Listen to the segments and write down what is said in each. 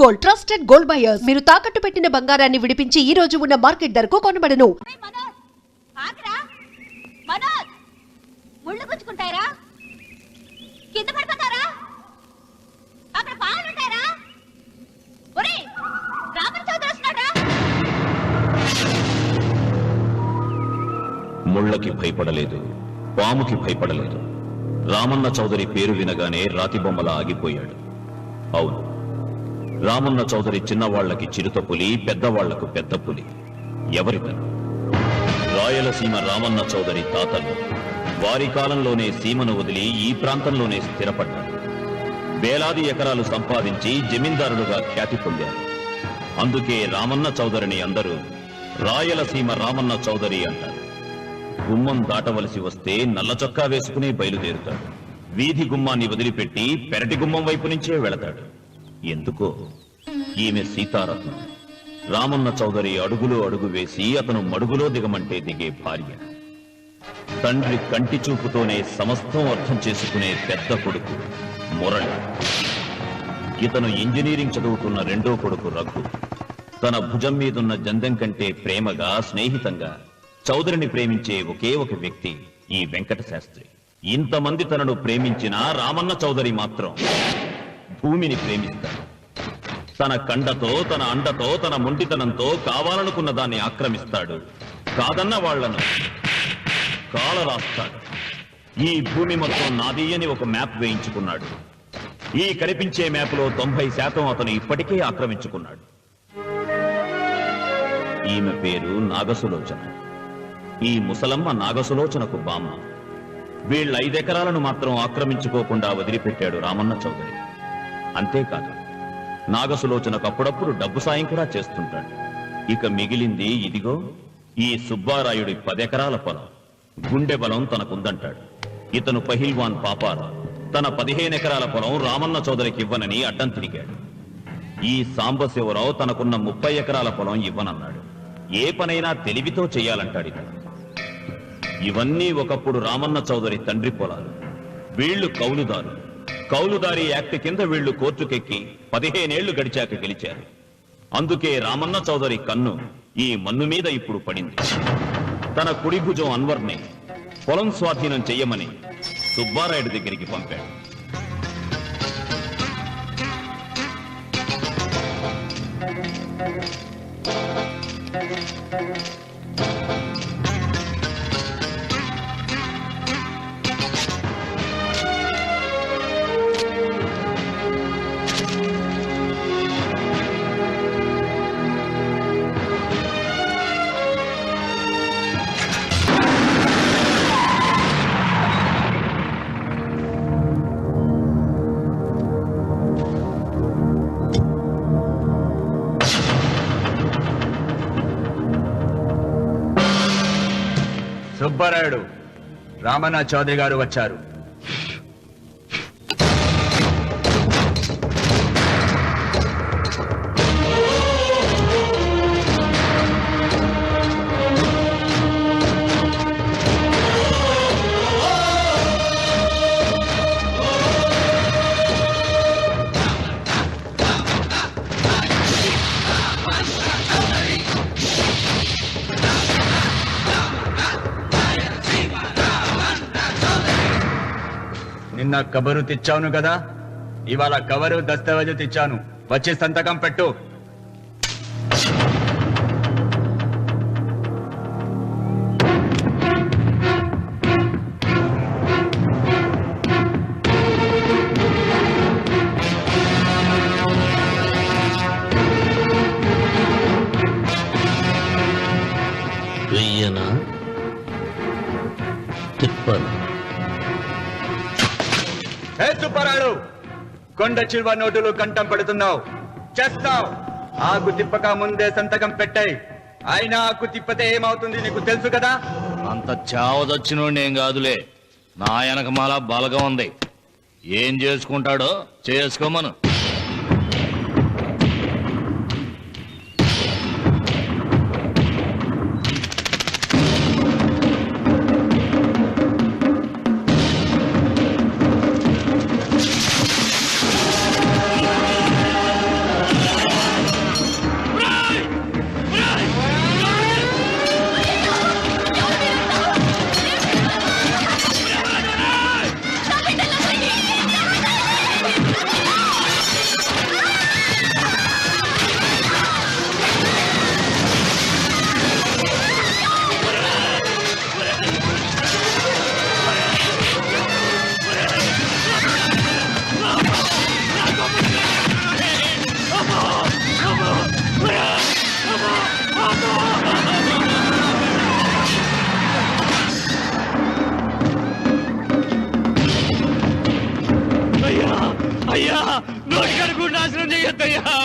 Gold, trusted gold buyers. మీరు తాకట్టు పెట్టిన బంగారాన్ని విడిపించి ఈ రోజు ఉన్న మార్కెట్ ధరకు కొనబడను. ముళ్ళకి భయపడలేదు, పాముకి భయపడలేదు. రామన్న చౌదరి పేరు వినగానే రాతిబొమ్మలా ఆగిపోయాడు. అవును, రామన్న చౌదరి చిన్నవాళ్లకి చిరుత పులి, పెద్దవాళ్లకు పెద్ద పులి. ఎవరితను? రాయలసీమ రామన్న చౌదరి తాతలు వారి కాలంలోనే సీమను వదిలి ఈ ప్రాంతంలోనే స్థిరపడ్డారు. వేలాది ఎకరాలు సంపాదించి జమీందారులుగా ఖ్యాతి పొందారు. అందుకే రామన్న చౌదరిని అందరూ రాయలసీమ రామన్న చౌదరి అంటారు. గుమ్మం దాటవలసి వస్తే నల్ల చొక్కా వేసుకుని బయలుదేరుతాడు. వీధి గుమ్మాన్ని వదిలిపెట్టి పెరటి గుమ్మం వైపు నుంచే వెళతాడు. ఎందుకో? ఈమె సీతారత్నం. రామన్న చౌదరి అడుగులో అడుగు వేసి అతను మడుగులో దిగమంటే దిగే భార్య. తండ్రి కంటి చూపుతోనే సమస్తం అర్థం చేసుకునే పెద్ద కొడుకు మురళి. ఇతను ఇంజనీరింగ్ చదువుతున్న రెండో కొడుకు రఘు. తన భుజం మీదున్న జందెం కంటే ప్రేమగా, స్నేహితంగా చౌదరిని ప్రేమించే ఒకే ఒక వ్యక్తి ఈ వెంకట శాస్త్రి. ఇంతమంది తనను ప్రేమించిన రామన్న చౌదరి మాత్రం భూమిని ప్రేమిస్తాడు. తన కండతో, తన అండతో, తన మొండితనంతో కావాలనుకున్న దాన్ని ఆక్రమిస్తాడు. కాదన్న వాళ్లను కాలరాస్తాడు. ఈ భూమి మొత్తం నాది అని ఒక మ్యాప్ వేయించుకున్నాడు. ఈ కనిపించే మ్యాప్లో 90% అతను ఇప్పటికే ఆక్రమించుకున్నాడు. ఈమె పేరు నాగసులోచన. ఈ ముసలమ్మ నాగసులోచనకు బామ్మ. వీళ్ళ 5 ఎకరాలను మాత్రం ఆక్రమించుకోకుండా వదిలిపెట్టాడు రామన్న చౌదరి. అంతేకాదు, నాగసులోచనకు అప్పుడప్పుడు డబ్బు సాయం కూడా చేస్తుంటాడు. ఇక మిగిలింది ఇదిగో ఈ సుబ్బారాయుడి 10 ఎకరాల పొలం. గుండె బలం తనకుందంటాడు. ఇతను పహిల్వాన్ పాపారావు తన 15 ఎకరాల పొలం రామన్న చౌదరికి ఇవ్వనని అడ్డం తిరిగాడు. ఈ సాంబశివరావు తనకున్న 30 ఎకరాల పొలం ఇవ్వనన్నాడు. ఏ పనైనా తెలివితో చెయ్యాలంటాడు ఇతను. ఇవన్నీ ఒకప్పుడు రామన్న చౌదరి తండ్రి పొలాలు. వీళ్లు కౌలుదారు. కౌలుదారీ యాక్ట్ కింద వీళ్లు కోర్టుకెక్కి 15 ఏళ్లు గడిచాక గెలిచారు. అందుకే రామన్న చౌదరి కన్ను ఈ మన్ను మీద ఇప్పుడు పడింది. తన కుడి భుజం అన్వర్ని పొలం స్వాధీనం చెయ్యమని సుబ్బారాయుడి దగ్గరికి పంపాడు. సుబ్బారాయుడు, రామన్న చౌదరి గారు వచ్చారు. నిన్న కబరు తెచ్చాను కదా, ఇవాళ కవరు దస్తావేజు తెచ్చాను. వచ్చి సంతకం పెట్టు. వెయ్యనా తిప్పను. సుబ్బారాయుడు, కొండ చిల్వ నోటులు కంఠం పెడుతున్నావు, చేస్తావు. ఆకు తిప్పక ముందే సంతకం పెట్టాయి. అయినా ఆకు తిప్పతే ఏమవుతుంది నీకు తెలుసు కదా. అంత చావదచ్చినోడు ఏం కాదులే, నా వెనకమాల బలగం ఉంది. ఏం చేసుకుంటాడో చేసుకోమను.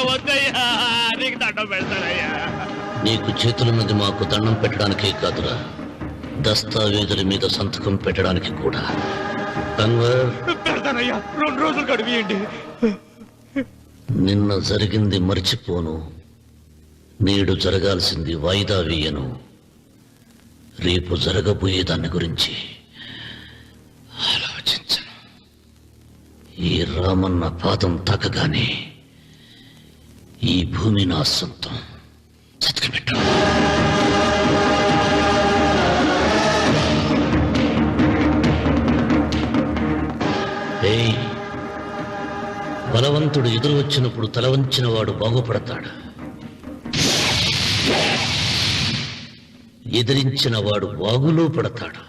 వద్దయ్యా, నీకు దండం పెడతానయ్యా. నీకు చేతులున్నది మాకు దండం పెట్టడానికే కాదురా, దస్తావేజుల మీద సంతకం పెట్టడానికి కూడా. అన్వర్, పెడతానయ్యా, 2 రోజులు గడిపియండి. నిన్న జరిగింది మర్చిపోను, నేడు జరగాల్సింది వాయిదా వేయను. రేపు జరగబోయే దాని గురించి ఆలోచించను. ఈ రామన్న పాదం తాకగానే ఈ భూమి నా సొంతం. చతికిపెట్టు. ఏయ్, బలవంతుడు ఎదురు వచ్చినప్పుడు తల వంచిన వాడు బాగుపడతాడు, ఎదిరించిన వాడు వాగులో పడతాడు.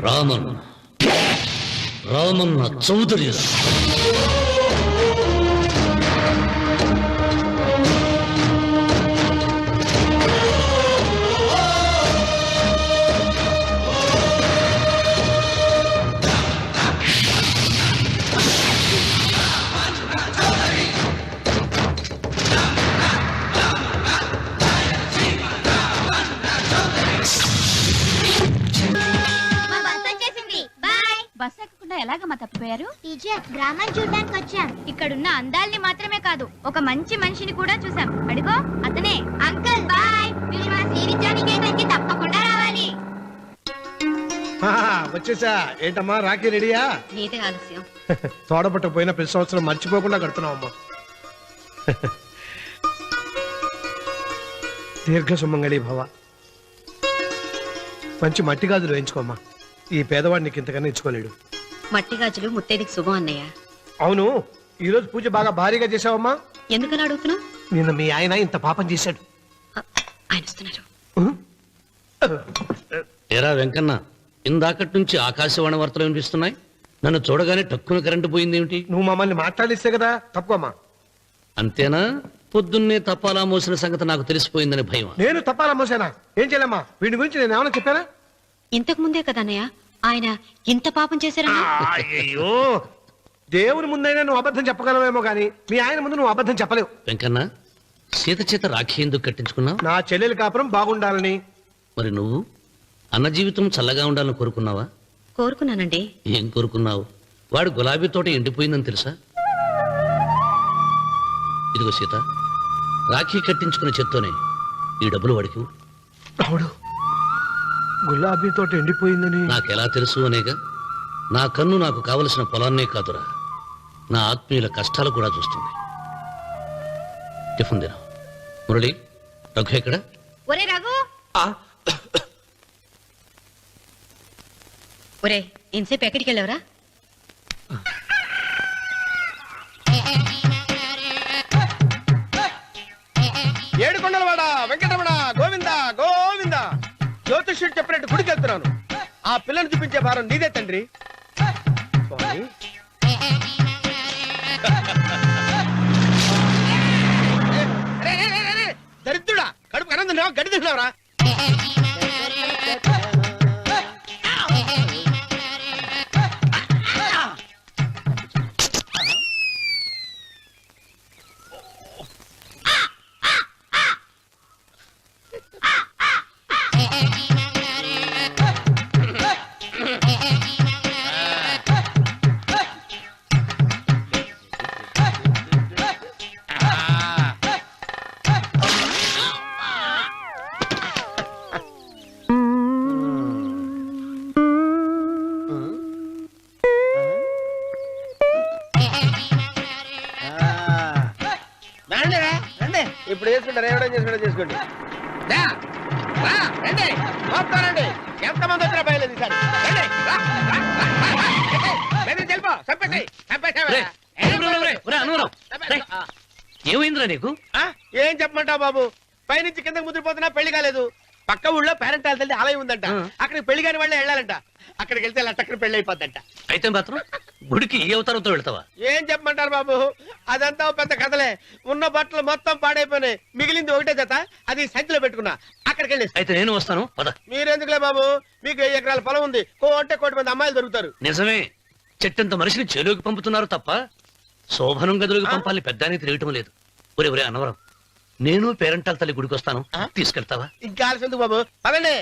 రామన్న చౌదరి. బస్ ఎక్కకుండా ఎలాగమ్మా తప్పిపోయారు? టీచర్, గ్రామం చూడడానికి వచ్చాం. ఇక్కడున్న అందాల్ని మాత్రమే కాదు, ఒక మంచి మనిషిని కూడా చూసాం. అడిగో అతనే. అంకుల్ బాయ్, మీరు మా శ్రీవిద్యానికేతన్కి తప్పకుండా రావాలి. వచ్చేసా. ఏంటమ్మా రాఖీ రెడీయా? నీదే ఆలస్యం. తోడపట్ట పోయిన ప్రతి సంవత్సరం మర్చిపోకుండా కడుతున్నావమ్మా. దీర్ఘ సుమంగళి భవ. మంచి మట్టి గాజులు వేయించుకోమ్మా. ఈ పేదవాడిని ఇంతకన్నా ఇచ్చుకోలేడు. మట్టి గాజులు ముత్తైదికి శుభం అన్నయ్య. అవును, ఈ రోజు పూజ బాగా భారీగా చేసావమ్మా. ఎందుకలా అడుగుతున్నావు? నిన్న మీ ఆయన ఇంత పాపం చేశాడు. ఆయన వస్తున్నారు. ఎరా వెంకన్న, ఇందాకటి నుంచి ఆకాశవాణి వార్తలు వినిపిస్తున్నాయి. నన్ను చూడగానే టక్కున కరెంటు పోయిందేమిటి? నువ్వు మమ్మల్ని మాట్లాడిస్తే కదా. తప్పుకోమ్మా. అంతేనా? పొద్దున్నే తపాలా మోసిన సంగతి నాకు తెలిసిపోయిందని భయం. నేను తప్పాలా మోసానా? ఏం చేయలేమ్మా. వీడి గురించి నేను ఏమైనా చెప్పానా? ఇంతకు ముందే కదా అన్నయ్య ఆయన ఇంత పాపం చేశారన్నా. అయ్యో, దేవుని ముందైనా నువ్వు అబద్ధం చెప్పగలవేమో గానీ మీ ఆయన ముందు నువ్వు అబద్ధం చెప్పలేవు. వెంకన్న, సీత చేత రాఖీ ఎందుకు కట్టించుకున్నావు? నా చెల్లెలి కాపురం బాగుండాలని. మరి నువ్వు అన్న జీవితం చల్లగా ఉండాలని కోరుకున్నావా? కోరుకున్నానండి. ఏం కోరుకున్నావు? వాడు గులాబీ తోట ఎండిపోయిందని తెలుసా? ఇదిగో సీత, రాఖీ కట్టించుకున్న చేత్తోనే ఈ డబ్బులు వాడికి. రావుడు, గులాబీ తోట ఎండిపోయిందని నాకెలా తెలుసు అనేగా. నా కన్ను నాకు కావలసిన పొలాన్నే కాదురా, నా ఆత్మీయుల కష్టాలు కూడా చూస్తుంది. టిఫిన్ తిన. మురళి, రఘు ఎక్కడ? ఒరే రఘు, ఒరే ఇంతసేపు ఎక్కడికి వెళ్ళవరా? ఏడుకొండలవాడ వెంకటరమణ గోవింద గోవింద. జ్యోతిష్యుడు చెప్పినట్టు గుడికి వెళ్తున్నాను. ఆ పిల్లను చూపించే భారం నీదే తండ్రి. స్వామి, దరిద్రుడా, కడుపు అనందం గడి తిన్నావురా. ఇప్పుడు చేసుకుంటారు, ఎవడో చేసుకుంటారు చేసుకోండి. రండి, మొత్తం రండి. ఎంతమంది వచ్చినా బయలుదేరి ఈసారి. రండి, రా, రా, రా, రా, రా. బెదిరించి వెళ్ళిపో, చంపేసేయ్, చంపేసేయ్. ఏమైందిరా నీకు? ఏం చెప్పమంటావు బాబు? పైనుంచి కిందకి ముద్రపోతున్నా పెళ్లి కాలేదు. పక్క ఊళ్ళో పేరెంట్ తల్లి ఆలయం ఉందంట. అక్కడికి పెళ్లి కాని వాళ్ళే వెళ్ళాలంట. అక్కడికి వెళ్తే లట్టక్కన పెళ్లి అయిపోద్దంట. అయితే మాత్రం గుడికి ఏ అవతారంతో వెళ్తావా? ఏం చెప్పమంటారు బాబు, అదంతా ఓ పెద్ద కథలే. ఉన్న బట్టలు మొత్తం పాడైపోయినాయి. మిగిలింది ఒకటే జత, అది సంచిలో పెట్టుకున్నా. అక్కడికి వెళ్ళి అయితే నేను వస్తాను, పద. మీరెందుకులే బాబు, మీకు 1 ఎకరాల పొలం ఉంది. కోటి మంది అమ్మాయిలు దొరుకుతారు. నిజమే, చెట్టంత మనిషిని చేలోకి పంపుతున్నారు తప్ప శోభనం గదులకు పంపాలని పెద్దానికి తెలియటం లేదు. ఒరే ఒరే అన్నవరం, నేను పేరంటాల తల్లి గుడికి వస్తాను, తీసుకెళ్తావా? ఇంకా ఆలస్యం బాబు, పదండి.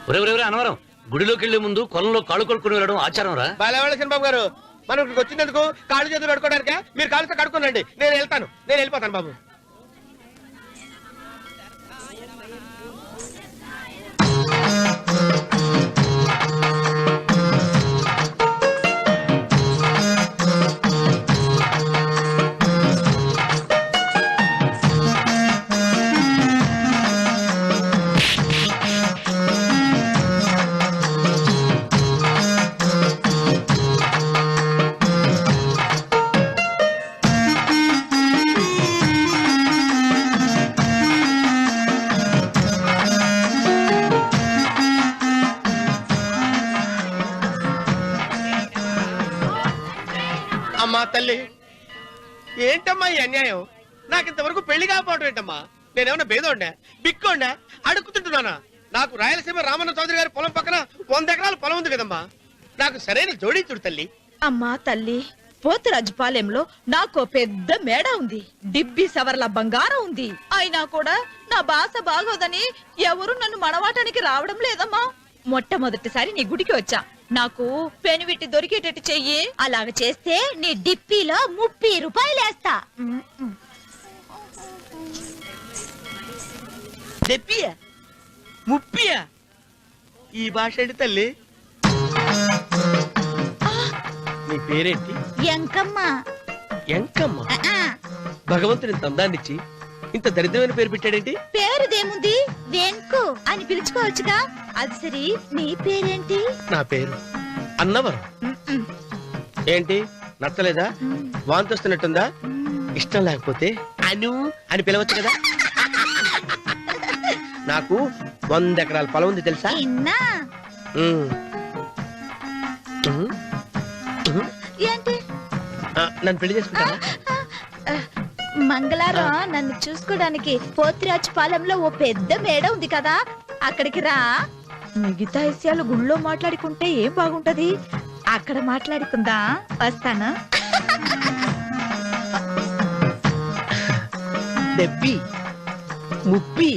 ఒరే ఒరే ఒరే అన్నవరం, గుడిలోకి వెళ్లే ముందు కొలంలో కాళ్ళు కొడుకుని వెళ్ళడం ఆచారం రా. బాలవాళ్ళ బాబు గారు, మనం ఇక్కడికి వచ్చినందుకు కాళ్ళు చేతులు కడుక్కోవడానికా? మీరు కాళ్ళతో కడుక్కోనండి, నేను వెళ్తాను, నేను వెళ్ళిపోతాను బాబు. అమ్మా తల్లి, ఏంటమ్మా ఈ అన్యాయం? నాకు ఇంతవరకు పెళ్లి కాకపోవడం ఏంటమ్మా? నేనేమన్నా బేదోండా, బిక్కోండా, అడుక్కుతుంటున్నానా? నాకు రాయలసీమ రామన్న చౌదరి గారి పొలం పక్కన 100 ఎకరాల పొలం ఉంది కదమ్మా. నాకు సరైన జోడించుడు తల్లి. అమ్మా తల్లి, పోతురాజుపాలెంలో నాకు పెద్ద మేడ ఉంది, డిబ్బి సవర్ల బంగారం ఉంది. అయినా కూడా నా భాష బాగోదని ఎవరు నన్ను మనవాటానికి రావడం లేదమ్మా. మొట్టమొదటిసారి నీ గుడికి వచ్చా, నాకు పెనువిట్టి దొరికేటట్టు చెయ్యి. అలాగ చేస్తే నీ డిప్పీలో 30 రూపాయలు వేస్తా. చెప్పియా 30? ఈ భాష ఏంటి తల్లి? నీ పేరేంటి? ఎంకమ్మ. ఎంకమ్మ? ఆ, భగవంతుని ఇంత అందాన్నిచ్చి ఇంత దరిద్రమైన పేరు పెట్టాడేంటి? పేరుదేముంది, వెంకు అని పిలుచుకోవచ్చుగా. అది సరి, నీ పేరేంటి? నా పేరు అన్నవరం. ఏంటి నచ్చలేదా? వాంతి వస్తున్నట్టుందా? ఇష్టం లేకపోతే అను అని పిలవచ్చు కదా. నాకు 100 ఎకరాల పొలం ఉంది తెలుసా? ఇన్నా ఉమ్. ఉమ్. ఉమ్. ఏంటి? నన్ను పెళ్లి చేసుకుంటావా? మంగళారం నన్ను చూసుకోవడానికి పోతిరాజు పాలెంలో ఓ పెద్ద మేడ ఉంది కదా, అక్కడికి రా. మిగతా విషయాలు గుళ్ళో మాట్లాడుకుంటే ఏం బాగుంటది, అక్కడ మాట్లాడుకుందా. వస్తాను. దెబ్బి ముప్పి